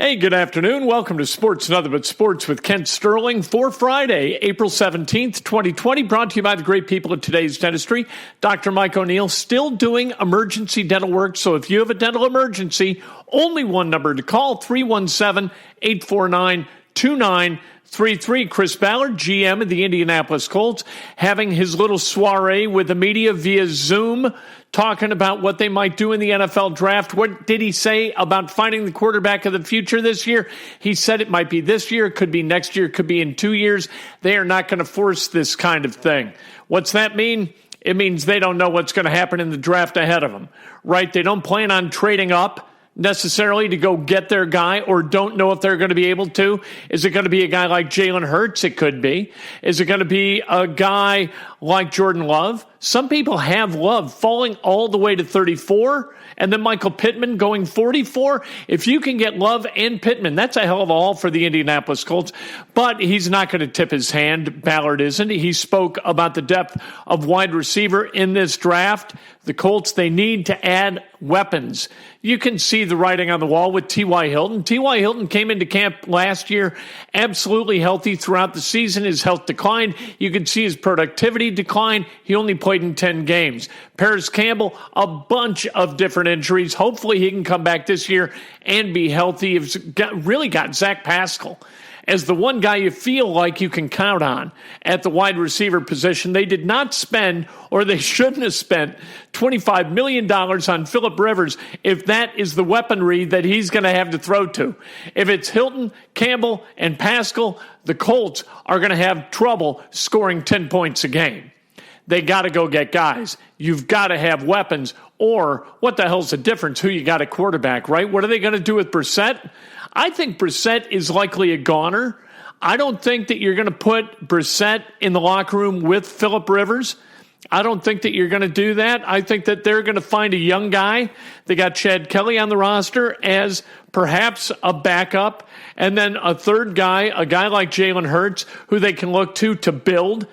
Hey, good afternoon. Welcome to Sports Nothing But Sports with Kent Sterling for Friday, April 17th, 2020, brought to you by the great people at Today's Dentistry. Dr. Mike O'Neill still doing emergency dental work, so if you have a dental emergency, only one number to call, 317-849-2933. Chris Ballard, GM of the Indianapolis Colts, having his little soiree with the media via Zoom, talking about what they might do in the NFL draft. What did he say about finding the quarterback of the future this year? He said it might be this year, it could be next year, it could be in 2 years. They are not going to force this kind of thing. What's that mean? It means they don't know what's going to happen in the draft ahead of them, right? They don't plan on trading up necessarily to go get their guy, or don't know if they're going to be able to. Is it going to be a guy like Jalen Hurts? It could be. Is it going to be a guy like Jordan Love? Some people have Love falling all the way to 34, and then Michael Pittman going 44. If you can get Love and Pittman, that's a hell of a haul for the Indianapolis Colts. But he's not going to tip his hand. Ballard isn't. He spoke about the depth of wide receiver in this draft. The Colts, they need to add weapons. You can see the writing on the wall with T.Y. Hilton. T.Y. Hilton came into camp last year absolutely healthy throughout the season. His health declined. You could see his productivity decline. He only played in 10 games. Paris Campbell, a bunch of different injuries. Hopefully he can come back this year and be healthy. He's really got Zach Pascal as the one guy you feel like you can count on at the wide receiver position. They did not spend, or they shouldn't have spent, $25 million on Phillip Rivers if that is the weaponry that he's going to have to throw to. If it's Hilton, Campbell, and Pascal, the Colts are going to have trouble scoring 10 points a game. They got to go get guys. You've got to have weapons, or what the hell's the difference who you got at quarterback, right? What are they going to do with Brissett? I think Brissett is likely a goner. I don't think that you're going to put Brissett in the locker room with Phillip Rivers. I don't think that you're going to do that. I think that they're going to find a young guy. They got Chad Kelly on the roster as perhaps a backup, and then a third guy, a guy like Jalen Hurts, who they can look to build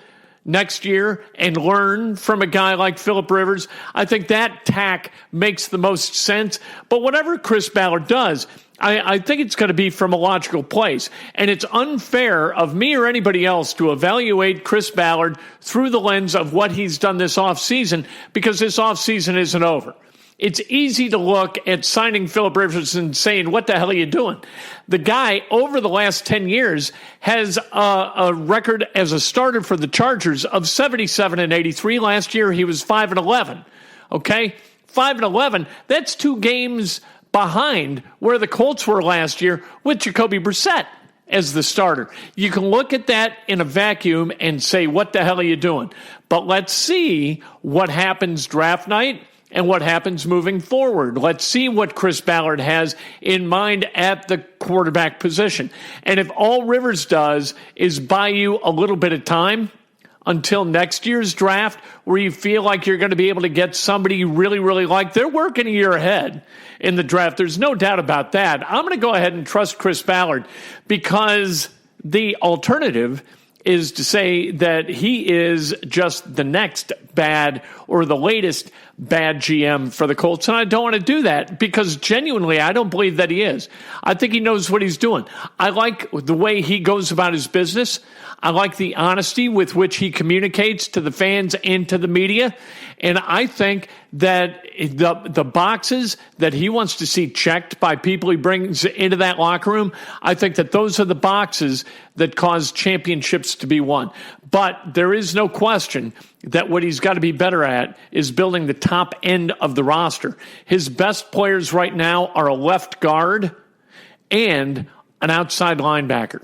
next year and learn from a guy like Phillip Rivers. I think that tack makes the most sense. But whatever Chris Ballard does, I think it's going to be from a logical place. And it's unfair of me or anybody else to evaluate Chris Ballard through the lens of what he's done this offseason, because this offseason isn't over. It's easy to look at signing Phillip Rivers and saying, what the hell are you doing? The guy, over the last 10 years, has a record as a starter for the Chargers of 77-83. Last year, he was 5-11. Okay? 5-11. That's 2 games behind where the Colts were last year with Jacoby Brissett as the starter. You can look at that in a vacuum and say, what the hell are you doing? But let's see what happens draft night and what happens moving forward. Let's see what Chris Ballard has in mind at the quarterback position. And if all Rivers does is buy you a little bit of time until next year's draft, where you feel like you're going to be able to get somebody you really, really like, they're working a year ahead in the draft. There's no doubt about that. I'm going to go ahead and trust Chris Ballard, because the alternative is to say that he is just the next bad or the latest bad GM for the Colts. And I don't want to do that, because genuinely, I don't believe that he is. I think he knows what he's doing. I like the way he goes about his business. I like the honesty with which he communicates to the fans and to the media. And I think that the boxes that he wants to see checked by people he brings into that locker room, I think that those are the boxes that cause championships to be won. But there is no question that what he's got to be better at is building the top end of the roster. His best players right now are a left guard and an outside linebacker.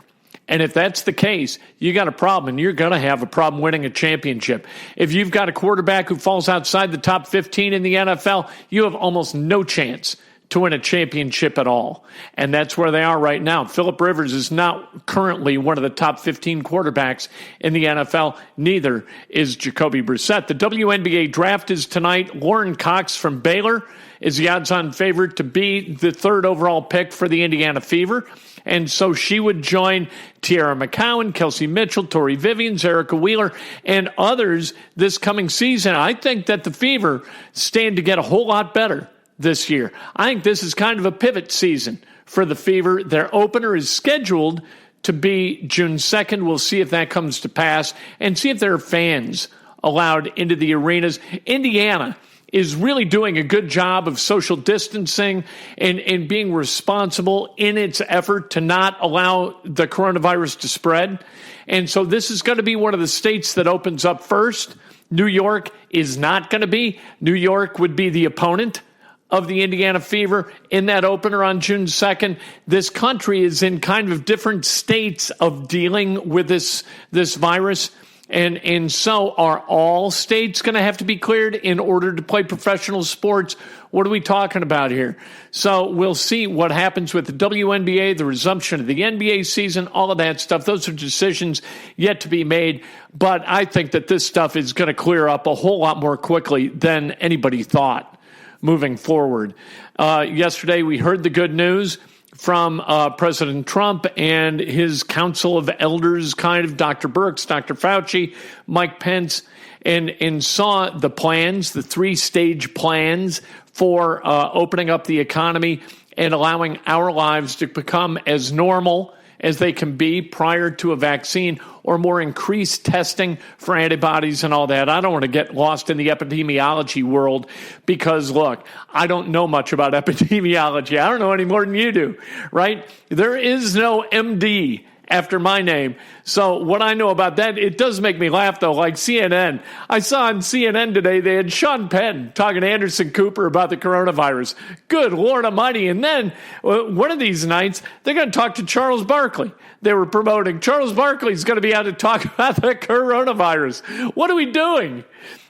And if that's the case, you got a problem, and you're going to have a problem winning a championship. If you've got a quarterback who falls outside the top 15 in the NFL, you have almost no chance to win a championship at all. And that's where they are right now. Phillip Rivers is not currently one of the top 15 quarterbacks in the NFL. Neither is Jacoby Brissett. The WNBA draft is tonight. Lauren Cox from Baylor is the odds-on favorite to be the 3rd overall pick for the Indiana Fever. And so she would join Tiara McCowan, Kelsey Mitchell, Tori Vivians, Erica Wheeler, and others this coming season. I think that the Fever stand to get a whole lot better this year. I think this is kind of a pivot season for the Fever. Their opener is scheduled to be June 2nd. We'll see if that comes to pass and see if there are fans allowed into the arenas. Indiana is really doing a good job of social distancing and being responsible in its effort to not allow the coronavirus to spread. And so this is going to be one of the states that opens up first. New York is not going to be. New York would be the opponent of the Indiana Fever in that opener on June 2nd. This country is in kind of different states of dealing with this virus. And so are all states going to have to be cleared in order to play professional sports? What are we talking about here? So we'll see what happens with the WNBA, the resumption of the NBA season, all of that stuff. Those are decisions yet to be made. But I think that this stuff is going to clear up a whole lot more quickly than anybody thought moving forward. Yesterday, we heard the good news from President Trump and his council of elders, kind of Dr. Birx, Dr. Fauci, Mike Pence, and saw the plans, the three-stage plans for opening up the economy and allowing our lives to become as normal as they can be prior to a vaccine or more increased testing for antibodies and all that. I don't want to get lost in the epidemiology world because, look, I don't know much about epidemiology. I don't know any more than you do, right? There is no MD after my name. So what I know about that, it does make me laugh, though, like CNN. I saw on CNN today they had Sean Penn talking to Anderson Cooper about the coronavirus. Good Lord Almighty. And then one of these nights, they're going to talk to Charles Barkley. They were promoting Charles Barkley's going to be out to talk about the coronavirus. What are we doing?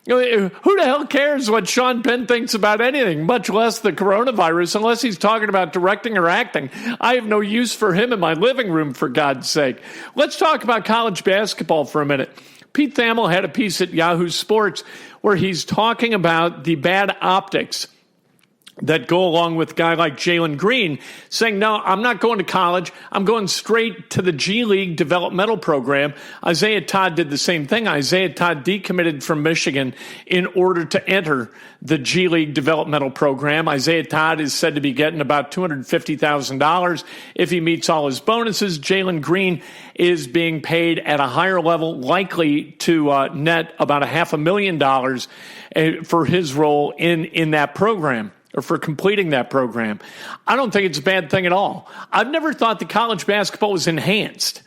Who the hell cares what Sean Penn thinks about anything, much less the coronavirus, unless he's talking about directing or acting? I have no use for him in my living room, for God's sake. Let's talk about college basketball for a minute. Pete Thamel had a piece at Yahoo Sports where he's talking about the bad optics that go along with a guy like Jalen Green, saying, no, I'm not going to college. I'm going straight to the G League developmental program. Isaiah Todd did the same thing. Isaiah Todd decommitted from Michigan in order to enter the G League developmental program. Isaiah Todd is said to be getting about $250,000 if he meets all his bonuses. Jalen Green is being paid at a higher level, likely to net about $500,000 for his role in that program, or for completing that program. I don't think it's a bad thing at all. I've never thought that college basketball was enhanced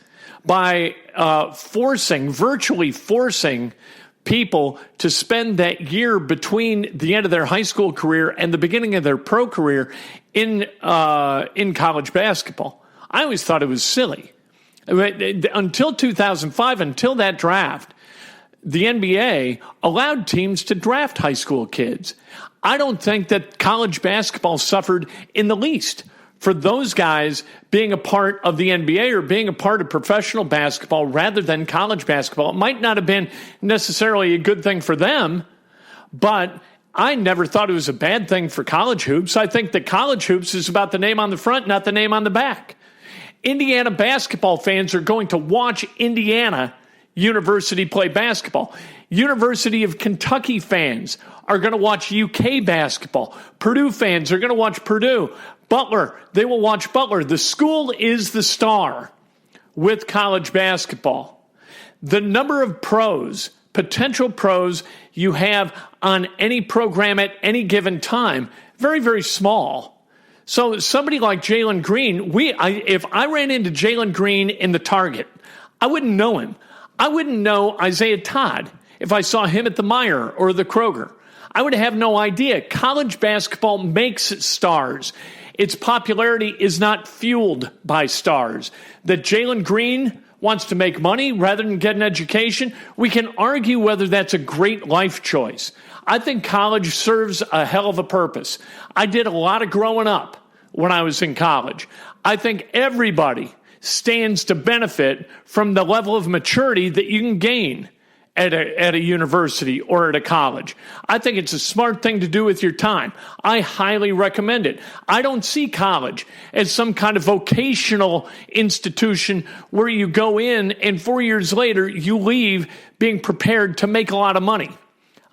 by virtually forcing people to spend that year between the end of their high school career and the beginning of their pro career in college basketball. I always thought it was silly. Until 2005, until that draft, the NBA allowed teams to draft high school kids. I don't think that college basketball suffered in the least for those guys being a part of the NBA or being a part of professional basketball rather than college basketball. It might not have been necessarily a good thing for them, but I never thought it was a bad thing for college hoops. I think that college hoops is about the name on the front, not the name on the back. Indiana basketball fans are going to watch Indiana University play basketball. University of Kentucky fans are going to watch UK basketball. Purdue fans are going to watch Purdue. Butler, they will watch Butler. The school is the star with college basketball. The number of pros, potential pros you have on any program at any given time, very, very small. So somebody like Jalen Green, if I ran into Jalen Green in the Target, I wouldn't know him. I wouldn't know Isaiah Todd if I saw him at the Meijer or the Kroger. I would have no idea. College basketball makes stars. Its popularity is not fueled by stars. That Jalen Green wants to make money rather than get an education, we can argue whether that's a great life choice. I think college serves a hell of a purpose. I did a lot of growing up when I was in college. I think everybody stands to benefit from the level of maturity that you can gain at a university or at a college. I think it's a smart thing to do with your time. I highly recommend it. I don't see college as some kind of vocational institution where you go in and 4 years later you leave being prepared to make a lot of money.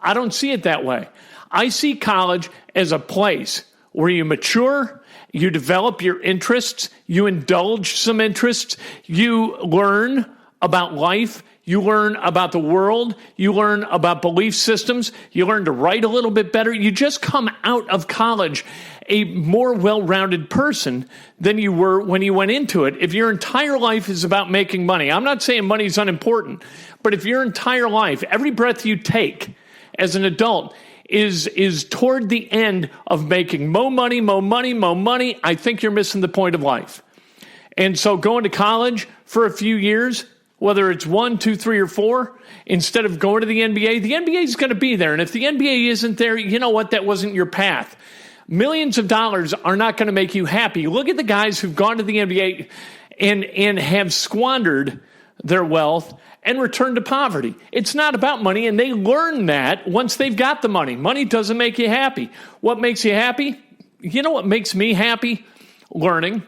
I don't see it that way. I see college as a place where you mature You develop your interests. You indulge some interests. You learn about life. You learn about the world. You learn about belief systems. You learn to write a little bit better. You just come out of college a more well-rounded person than you were when you went into it. If your entire life is about making money, I'm not saying money is unimportant, but if your entire life, every breath you take as an adult is toward the end of making more money, I think you're missing the point of life. And so going to college for a few years, whether it's 1, 2, 3, or 4, instead of going to the NBA is going to be there. And if the NBA isn't there, you know what? That wasn't your path. Millions of dollars are not going to make you happy. Look at the guys who've gone to the NBA and have squandered their wealth and returned to poverty. It's not about money, and they learn that once they've got the money. Money doesn't make you happy. What makes you happy? You know what makes me happy? Learning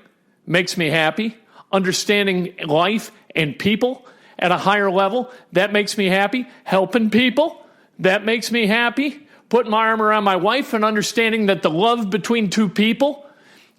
makes me happy. Understanding life and people at a higher level, that makes me happy. Helping people, that makes me happy. Putting my arm around my wife and understanding that the love between two people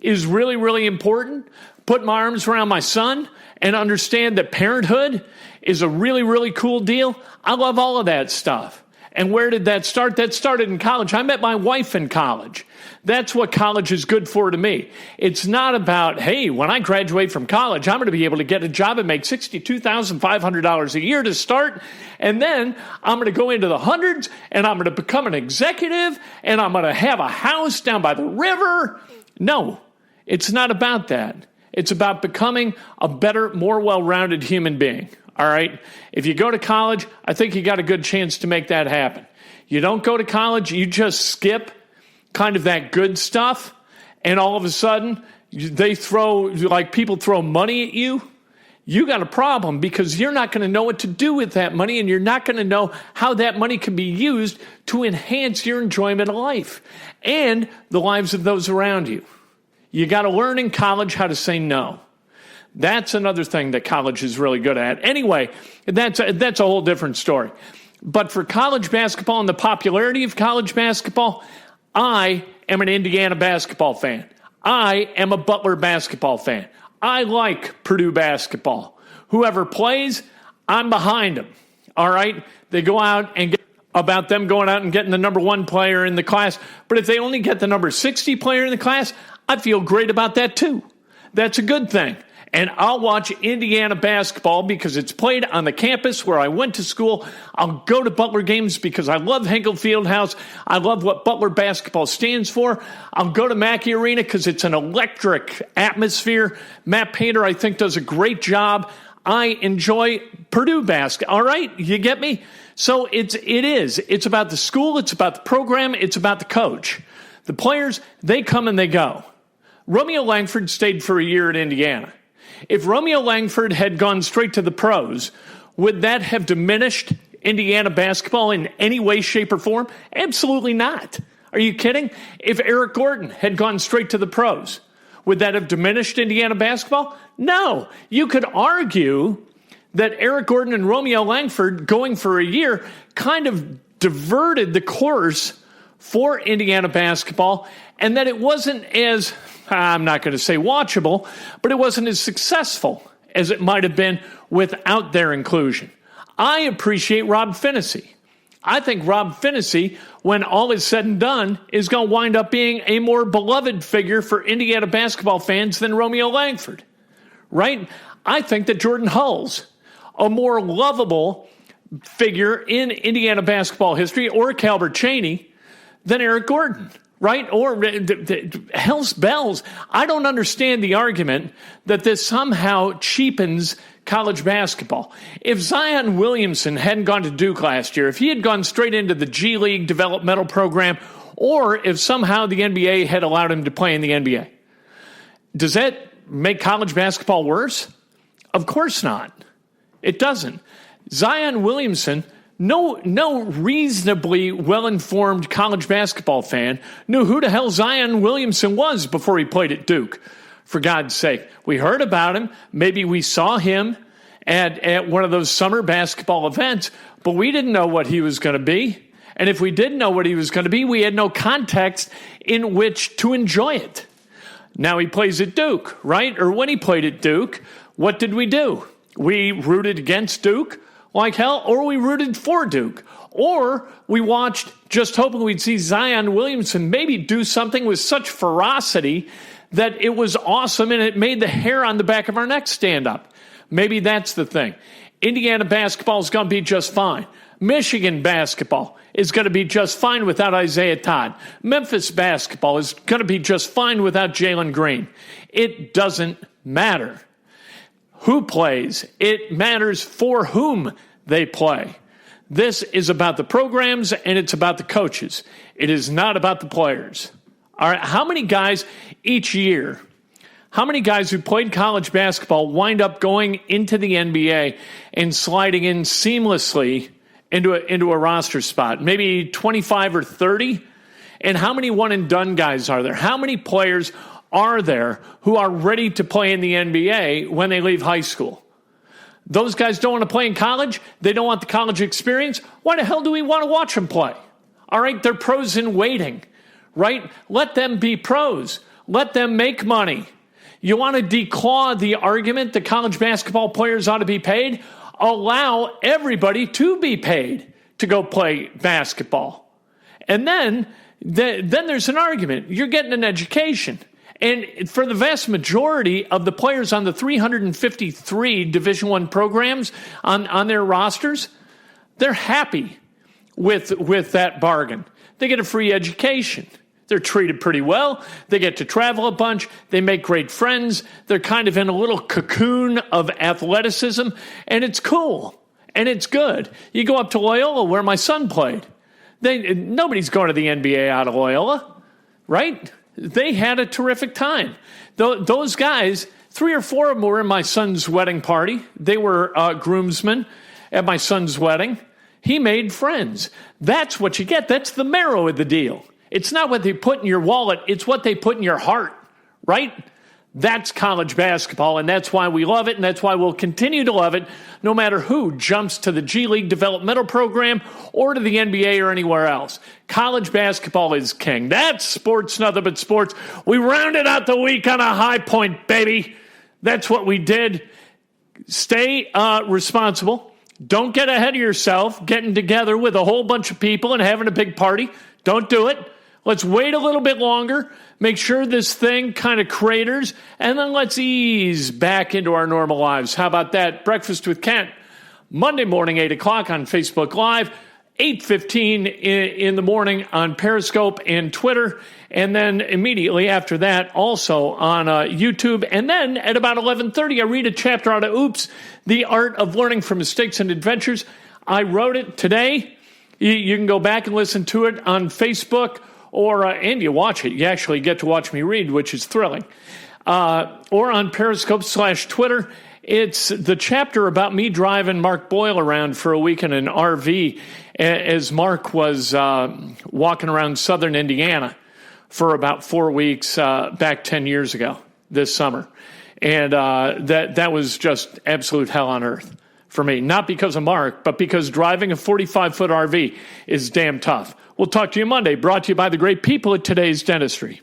is really, really important. Put my arms around my son and understand that parenthood is a really, really cool deal. I love all of that stuff. And where did that start? That started in college. I met my wife in college. That's what college is good for to me. It's not about, hey, when I graduate from college, I'm going to be able to get a job and make $62,500 a year to start. And then I'm going to go into the hundreds and I'm going to become an executive and I'm going to have a house down by the river. No, it's not about that. It's about becoming a better, more well-rounded human being. All right? If you go to college, I think you got a good chance to make that happen. You don't go to college, you just skip kind of that good stuff, and all of a sudden, people throw money at you. You got a problem because you're not going to know what to do with that money, and you're not going to know how that money can be used to enhance your enjoyment of life and the lives of those around you. You got to learn in college how to say no. That's another thing that college is really good at. Anyway, that's a whole different story. But for college basketball and the popularity of college basketball, I am an Indiana basketball fan. I am a Butler basketball fan. I like Purdue basketball. Whoever plays, I'm behind them. All right? They go out and get about them going out and getting the number 1 player in the class. But if they only get the number 60 player in the class, I feel great about that too. That's a good thing. And I'll watch Indiana basketball because it's played on the campus where I went to school. I'll go to Butler games because I love Hinkle Fieldhouse. I love what Butler basketball stands for. I'll go to Mackey Arena because it's an electric atmosphere. Matt Painter, I think, does a great job. I enjoy Purdue basketball. All right, you get me? So it is. It's about the school. It's about the program. It's about the coach. The players, they come and they go. Romeo Langford stayed for a year at Indiana. If Romeo Langford had gone straight to the pros, would that have diminished Indiana basketball in any way, shape, or form? Absolutely not. Are you kidding? If Eric Gordon had gone straight to the pros, would that have diminished Indiana basketball? No. You could argue that Eric Gordon and Romeo Langford going for a year kind of diverted the course for Indiana basketball, and that it wasn't as, I'm not going to say watchable, but it wasn't as successful as it might have been without their inclusion. I appreciate Rob Phinisee. I think Rob Phinisee, when all is said and done, is going to wind up being a more beloved figure for Indiana basketball fans than Romeo Langford, right? I think that Jordan Hull's a more lovable figure in Indiana basketball history, or Calbert Chaney, than Eric Gordon, right? Or hell's bells. I don't understand the argument that this somehow cheapens college basketball. If Zion Williamson hadn't gone to Duke last year, if he had gone straight into the G League developmental program, or if somehow the NBA had allowed him to play in the NBA, does that make college basketball worse? Of course not. It doesn't. Zion Williamson, no reasonably well-informed college basketball fan knew who the hell Zion Williamson was before he played at Duke. For God's sake, we heard about him. Maybe we saw him at one of those summer basketball events, but we didn't know what he was going to be. And if we didn't know what he was going to be, we had no context in which to enjoy it. Now he plays at Duke, right? Or when he played at Duke, what did we do? We rooted against Duke like hell, or we rooted for Duke. Or we watched just hoping we'd see Zion Williamson maybe do something with such ferocity that it was awesome and it made the hair on the back of our neck stand up. Maybe that's the thing. Indiana basketball is going to be just fine. Michigan basketball is going to be just fine without Isaiah Todd. Memphis basketball is going to be just fine without Jalen Green. It doesn't matter who plays. It matters for whom they play. This is about the programs and it's about the coaches. It is not about the players. All right, how many guys each year, how many guys who played college basketball wind up going into the NBA and sliding in seamlessly into a roster spot? Maybe 25 or 30? And how many one-and-done guys are there? How many players are there who are ready to play in the NBA when they leave high school? Those guys don't want to play in college. They don't want the college experience. Why the hell do we want to watch them play? All right, they're pros in waiting, right? Let them be pros. Let them make money. You want to declaw the argument that college basketball players ought to be paid? Allow everybody to be paid to go play basketball. And then there's an argument. You're getting an education. And for the vast majority of the players on the 353 Division I programs on their rosters, they're happy with that bargain. They get a free education. They're treated pretty well. They get to travel a bunch. They make great friends. They're kind of in a little cocoon of athleticism, and it's cool, and it's good. You go up to Loyola, where my son played. Nobody's going to the NBA out of Loyola, right? They had a terrific time. Those guys, 3 or 4 of them were in my son's wedding party. They were groomsmen at my son's wedding. He made friends. That's what you get. That's the marrow of the deal. It's not what they put in your wallet. It's what they put in your heart, right? That's college basketball, and that's why we love it, and that's why we'll continue to love it, no matter who jumps to the G League developmental program or to the NBA or anywhere else. College basketball is king. That's sports, nothing but sports. We rounded out the week on a high point, baby. That's what we did. Stay responsible. Don't get ahead of yourself getting together with a whole bunch of people and having a big party. Don't do it. Let's wait a little bit longer, make sure this thing kind of craters, and then let's ease back into our normal lives. How about that? Breakfast with Kent, Monday morning, 8 o'clock on Facebook Live, 8:15 in the morning on Periscope and Twitter, and then immediately after that also on YouTube. And then at about 11:30, I read a chapter out of Oops, The Art of Learning from Mistakes and Adventures. I wrote it today. You can go back and listen to it on Facebook, and you watch it. You actually get to watch me read, which is thrilling. Or on Periscope/Twitter. It's the chapter about me driving Mark Boyle around for a week in an RV as Mark was walking around southern Indiana for about 4 weeks back 10 years ago this summer. And that was just absolute hell on earth for me. Not because of Mark, but because driving a 45-foot RV is damn tough. We'll talk to you Monday, brought to you by the great people at Today's Dentistry.